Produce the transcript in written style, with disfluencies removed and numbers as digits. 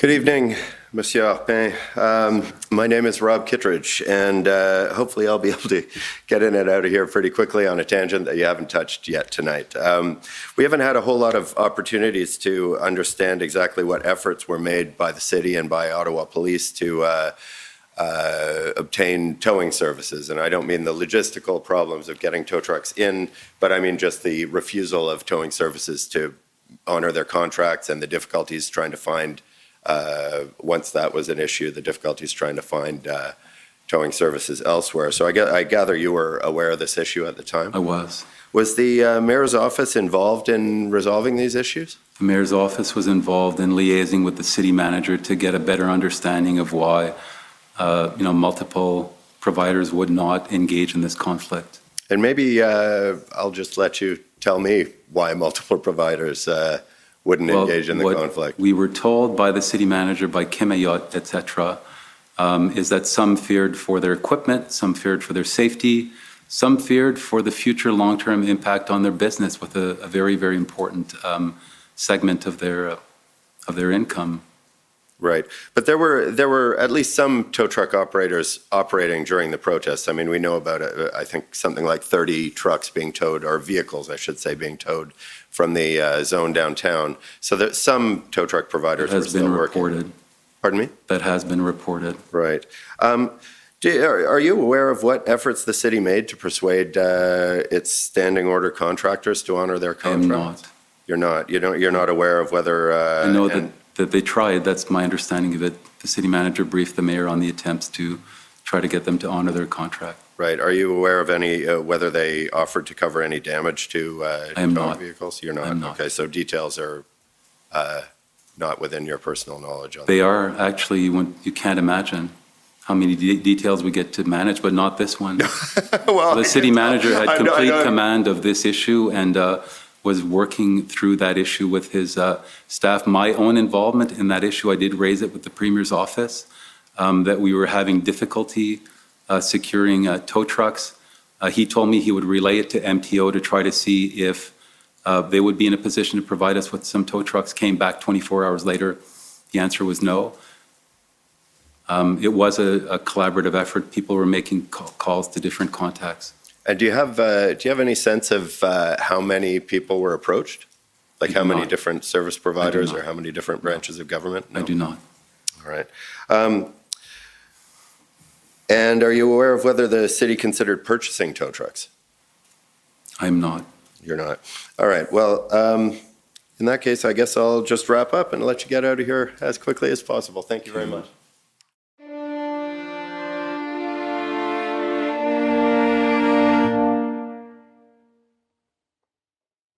Good evening, Monsieur Arpin. My name is Rob Kittredge, and hopefully I'll be able to get in and out of here pretty quickly on a tangent that you haven't touched yet tonight. We haven't had a whole lot of opportunities to understand exactly what efforts were made by the city and by Ottawa Police to obtain towing services. And I don't mean the logistical problems of getting tow trucks in, but I mean just the refusal of towing services to honor their contracts and the difficulties trying to find once that was an issue, the difficulties trying to find towing services elsewhere. So I gather you were aware of this issue at the time? I was. Was the mayor's office involved in resolving these issues? The mayor's office was involved in liaising with the city manager to get a better understanding of why multiple providers would not engage in this conflict. And maybe I'll just let you tell me why multiple providers wouldn't engage in the conflict. We were told by the city manager, by Kim Ayotte, etc., is that some feared for their equipment, some feared for their safety, some feared for the future long-term impact on their business with a very, very important segment of their income. Right, but there were at least some tow truck operators operating during the protests. I mean, we know about I think something like 30 trucks being towed, or vehicles, I should say, being towed from the zone downtown. So that some tow truck providers were still working. That has been reported. Pardon me? That has been reported. Right. Are you aware of what efforts the city made to persuade its standing order contractors to honor their contracts? I am not. You're not. You're not aware of whether. I know that they tried. That's my understanding of it. The city manager briefed the mayor on the attempts to try to get them to honor their contract. Right. Are you aware of any, whether they offered to cover any damage to towing vehicles? You're not? I'm not. Okay, so details are not within your personal knowledge on They that. are actually, you can't imagine how many details we get to manage, but not this one. Well, the city manager had complete command of this issue and was working through that issue with his staff. My own involvement in that issue, I did raise it with the Premier's office, that we were having difficulty securing tow trucks. He told me he would relay it to MTO to try to see if they would be in a position to provide us with some tow trucks. Came back 24 hours later. The answer was no. It was a collaborative effort. People were making calls to different contacts. And do you have any sense of how many people were approached? Like how many different service providers or how many different branches of government? No? I do not. All right. And are you aware of whether the city considered purchasing tow trucks? I'm not. You're not. All right. Well, in that case, I guess I'll just wrap up and let you get out of here as quickly as possible. Thank you very much.